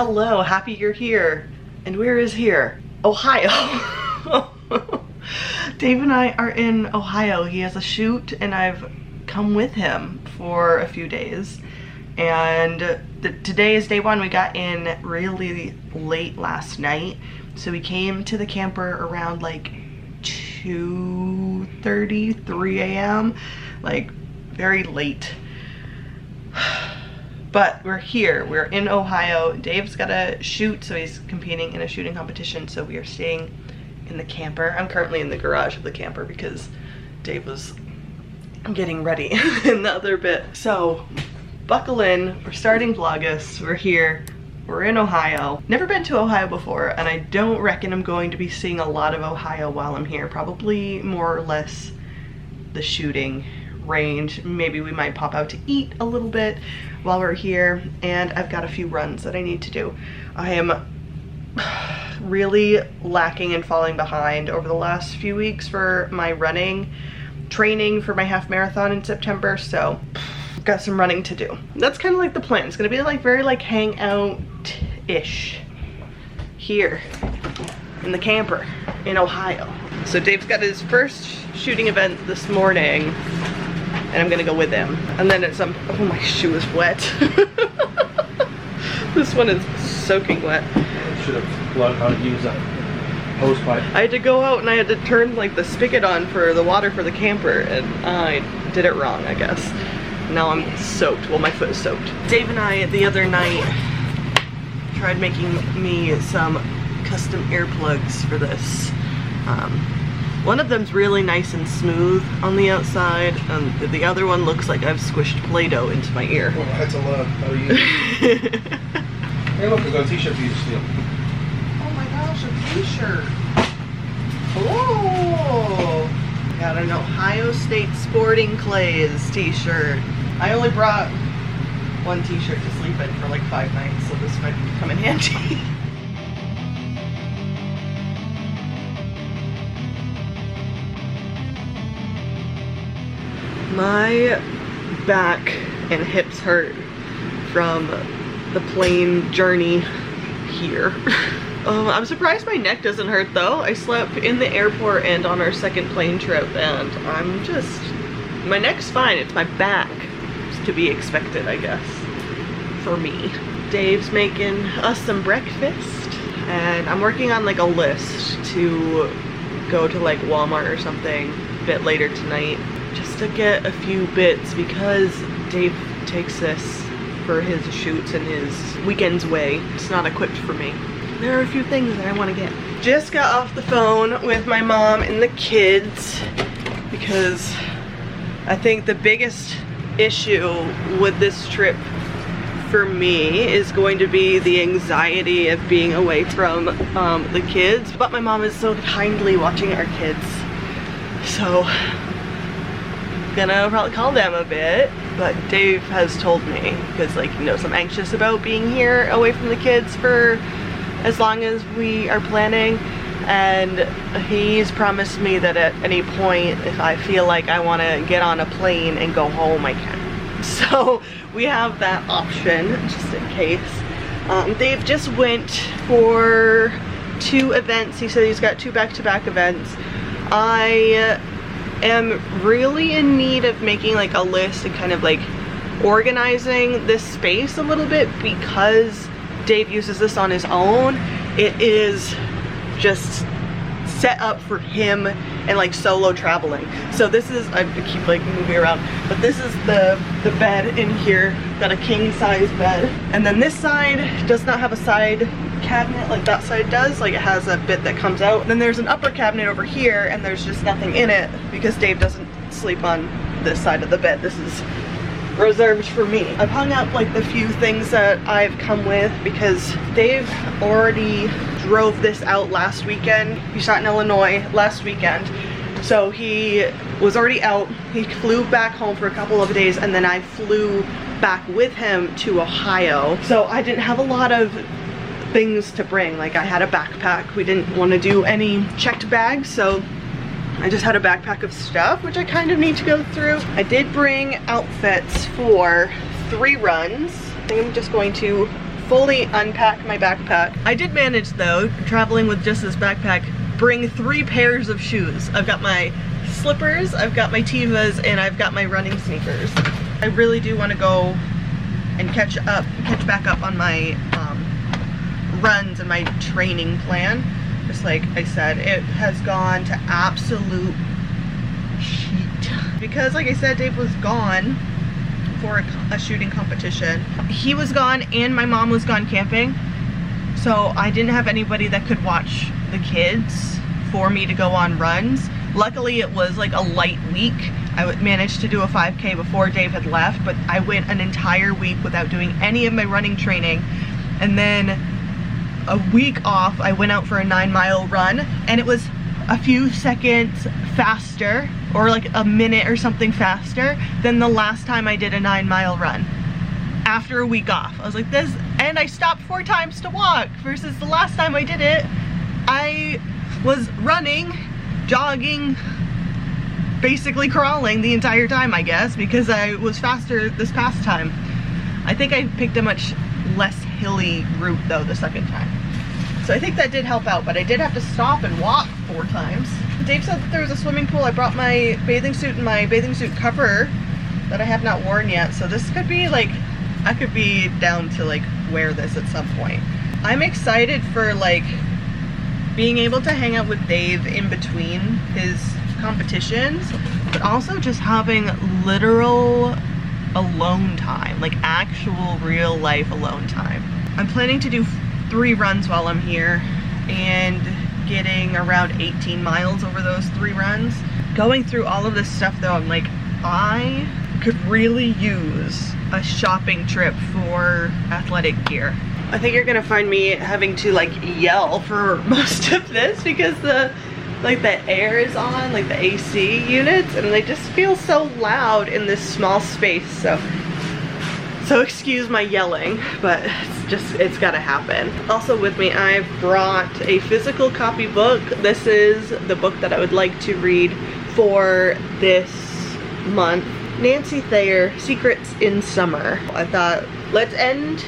Hello, happy you're here. And where is here? Ohio. Dave and I are in Ohio. He has a shoot and I've come with him for a few days. And today is day one. We got in really late last night. So we came to the camper around like 2:30, 3 a.m. Like very late. But we're here, we're in Ohio. Dave's got a shoot, so he's competing in a shooting competition, so we are staying in the camper. I'm currently in the garage of the camper because Dave was getting ready in the other bit. So buckle in, we're starting Vlogust, we're here, we're in Ohio. Never been to Ohio before, and I don't reckon I'm going to be seeing a lot of Ohio while I'm here. Probably more or less the shooting range. Maybe we might pop out to eat a little bit while we're here, and I've got a few runs that I need to do. I am really lacking and falling behind over the last few weeks for my running training for my half marathon in September, so I've got some running to do. That's kind of like the plan. It's gonna be like very like hangout-ish here in the camper in Ohio. So Dave's got his first shooting event this morning, and I'm gonna go with him. And then at some, oh, my shoe is wet. This one is soaking wet. I should have learned how to use a hose pipe. I had to go out and I had to turn like the spigot on for the water for the camper, and I did it wrong, I guess. Now I'm soaked, well, my foot is soaked. Dave and I the other night tried making me some custom earplugs for this. One of them's really nice and smooth on the outside, and the other one looks like I've squished Play-Doh into my ear. Well, that's a lot. How do you? Hey, look, I've got a t-shirt for you to steal. Oh my gosh, a t-shirt. Oh! Got an Ohio State Sporting Clays t-shirt. I only brought one t-shirt to sleep in for like 5 nights, so this might come in handy. My back and hips hurt from the plane journey here. I'm surprised my neck doesn't hurt though. I slept in the airport and on our second plane trip, and I'm just, my neck's fine. It's my back. It's to be expected, I guess, for me. Dave's making us some breakfast, and I'm working on like a list to go to like Walmart or something a bit later tonight, just to get a few bits, because Dave takes this for his shoots and his weekends away. It's not equipped for me. There are a few things that I want to get. Just got off the phone with my mom and the kids, because I think the biggest issue with this trip for me is going to be the anxiety of being away from the kids. But my mom is so kindly watching our kids, so gonna probably call them a bit. But Dave has told me, because like he knows I'm anxious about being here away from the kids for as long as we are planning, and he's promised me that at any point if I feel like I want to get on a plane and go home, I can. So we have that option just in case. Dave just went for 2 events. He said he's got 2 back-to-back events. I am really in need of making like a list and kind of like organizing this space a little bit, because Dave uses this on his own. It is just set up for him and like solo traveling. So this is, I keep like moving around, but this is the bed in here. Got a king size bed, and then this side does not have a side cabinet like that side does. Like it has a bit that comes out. Then there's an upper cabinet over here, and there's just nothing in it because Dave doesn't sleep on this side of the bed. This is reserved for me. I've hung up like the few things that I've come with, because Dave already drove this out last weekend. He shot in Illinois last weekend, so he was already out. He flew back home for a couple of days, and then I flew back with him to Ohio. So I didn't have a lot of things to bring. Like I had a backpack. We didn't want to do any checked bags, so I just had a backpack of stuff, which I kind of need to go through. I did bring outfits for 3 runs. I think I'm just going to fully unpack my backpack. I did manage though, traveling with just this backpack, bring 3 pairs of shoes. I've got my slippers, I've got my Tevas, and I've got my running sneakers. I really do want to go and catch back up on my runs and my training plan. Just like I said, it has gone to absolute heat. Because like I said, Dave was gone for a shooting competition. He was gone and my mom was gone camping. So I didn't have anybody that could watch the kids for me to go on runs. Luckily it was like a light week. I managed to do a 5K before Dave had left, but I went an entire week without doing any of my running training. And then a week off, I went out for a 9-mile run, and it was a few seconds faster, or like a minute or something faster than the last time I did a 9-mile run. After a week off, I was like, this, and I stopped 4 times to walk, versus the last time I did it, I was running, jogging, basically crawling the entire time, I guess, because I was faster this past time. I think I picked a much less hilly route though the second time. So I think that did help out, but I did have to stop and walk 4 times. Dave said that there was a swimming pool. I brought my bathing suit and my bathing suit cover that I have not worn yet. So this could be like, I could be down to like wear this at some point. I'm excited for like being able to hang out with Dave in between his competitions, but also just having literal alone time, like actual real life alone time. I'm planning to do 3 runs while I'm here and getting around 18 miles over those 3 runs. Going through all of this stuff though, I'm like, I could really use a shopping trip for athletic gear. I think you're gonna find me having to like yell for most of this because the air is on, like the AC units, and they just feel so loud in this small space. So excuse my yelling, but it's gotta happen. Also with me, I've brought a physical copy book. This is the book that I would like to read for this month. Nancy Thayer, Secrets in Summer. I thought, let's end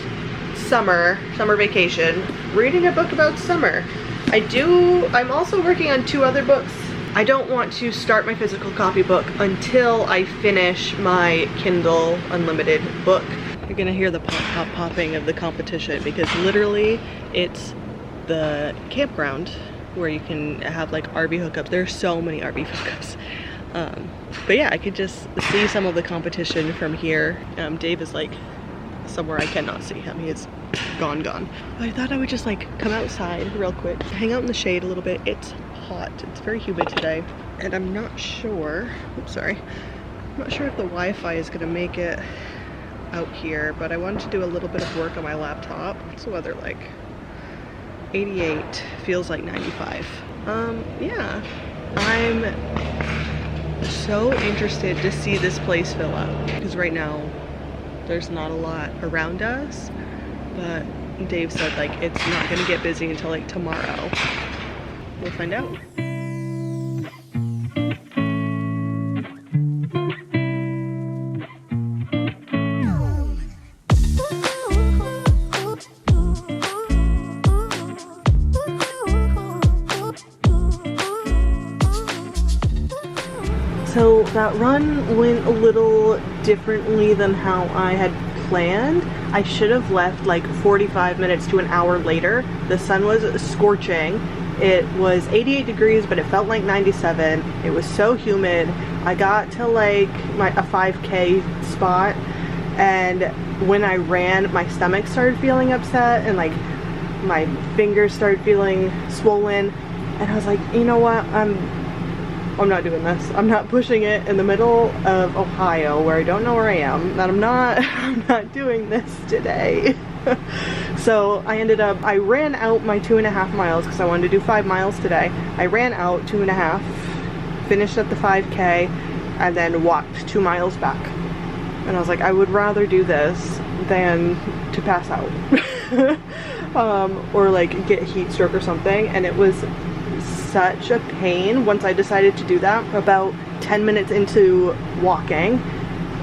summer vacation reading a book about summer. I'm also working on 2 other books. I don't want to start my physical copy book until I finish my Kindle Unlimited book. You're gonna hear the popping of the competition because literally it's the campground where you can have like RV hookups. There's so many RV hookups. But yeah, I could just see some of the competition from here. Dave is like somewhere I cannot see him. He is gone. I thought I would just like come outside real quick, hang out in the shade a little bit. It's hot, it's very humid today, and I'm not sure, oops, sorry, I'm not sure if the Wi-Fi is gonna make it out here, but I wanted to do a little bit of work on my laptop. What's the weather like? 88, feels like 95. Yeah, I'm so interested to see this place fill up, because right now there's not a lot around us, but Dave said like it's not gonna get busy until like tomorrow. We'll find out. So that run went a little differently than how I had planned. I should have left like 45 minutes to an hour later. The sun was scorching. It was 88 degrees, but it felt like 97. It was so humid. I got to like a 5K spot, and when I ran, my stomach started feeling upset and like my fingers started feeling swollen, and I was like, you know what, I'm not doing this. I'm not pushing it in the middle of Ohio where I don't know where I am. That I'm not doing this today. So I ran out my 2.5 miles because I wanted to do 5 miles today. I ran out 2.5, finished at the 5K, and then walked 2 miles back. And I was like, I would rather do this than to pass out. Or like get heat stroke or something. And it was such a pain once I decided to do that. About 10 minutes into walking,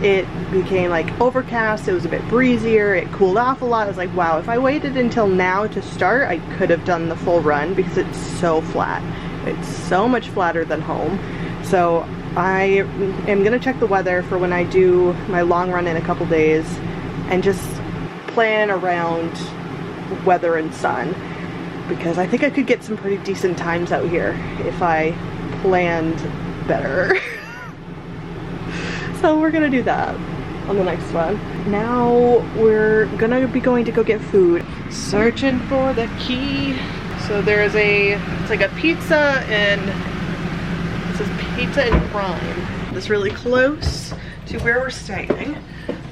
it became like overcast, it was a bit breezier, it cooled off a lot. I was like, wow, if I waited until now to start, I could have done the full run because it's so flat. It's so much flatter than home. So I am gonna check the weather for when I do my long run in a couple days and just plan around weather and sun, because I think I could get some pretty decent times out here if I planned better. So we're gonna do that on the next one. Now we're gonna be going to go get food. Searching for the key. So there's it's like a pizza and it says pizza and crime. It's really close to where we're staying.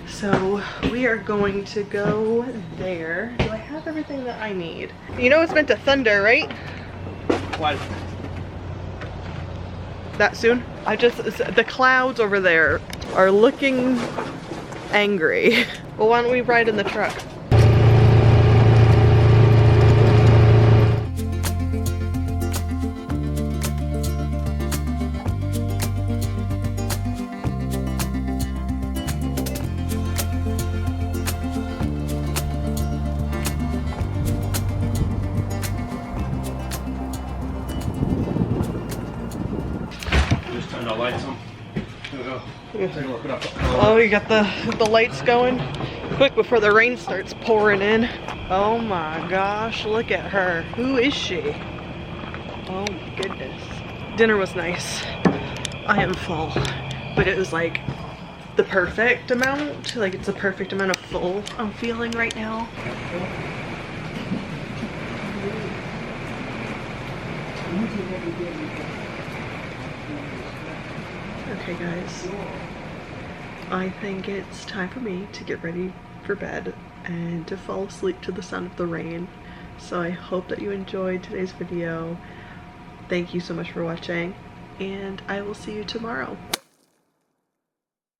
So we are going to go there. Do I have everything that I need? You know it's meant to thunder, right? What? That soon? The clouds over there are looking angry. Well, why don't we ride in the truck? Turn the lights on. Here we go. Take a look. Oh, you got the lights going? Quick before the rain starts pouring in. Oh my gosh, look at her. Who is she? Oh my goodness. Dinner was nice. I am full, but it was like the perfect amount. Like it's the perfect amount of full I'm feeling right now. Okay guys, I think it's time for me to get ready for bed and to fall asleep to the sound of the rain. So I hope that you enjoyed today's video. Thank you so much for watching, and I will see you tomorrow.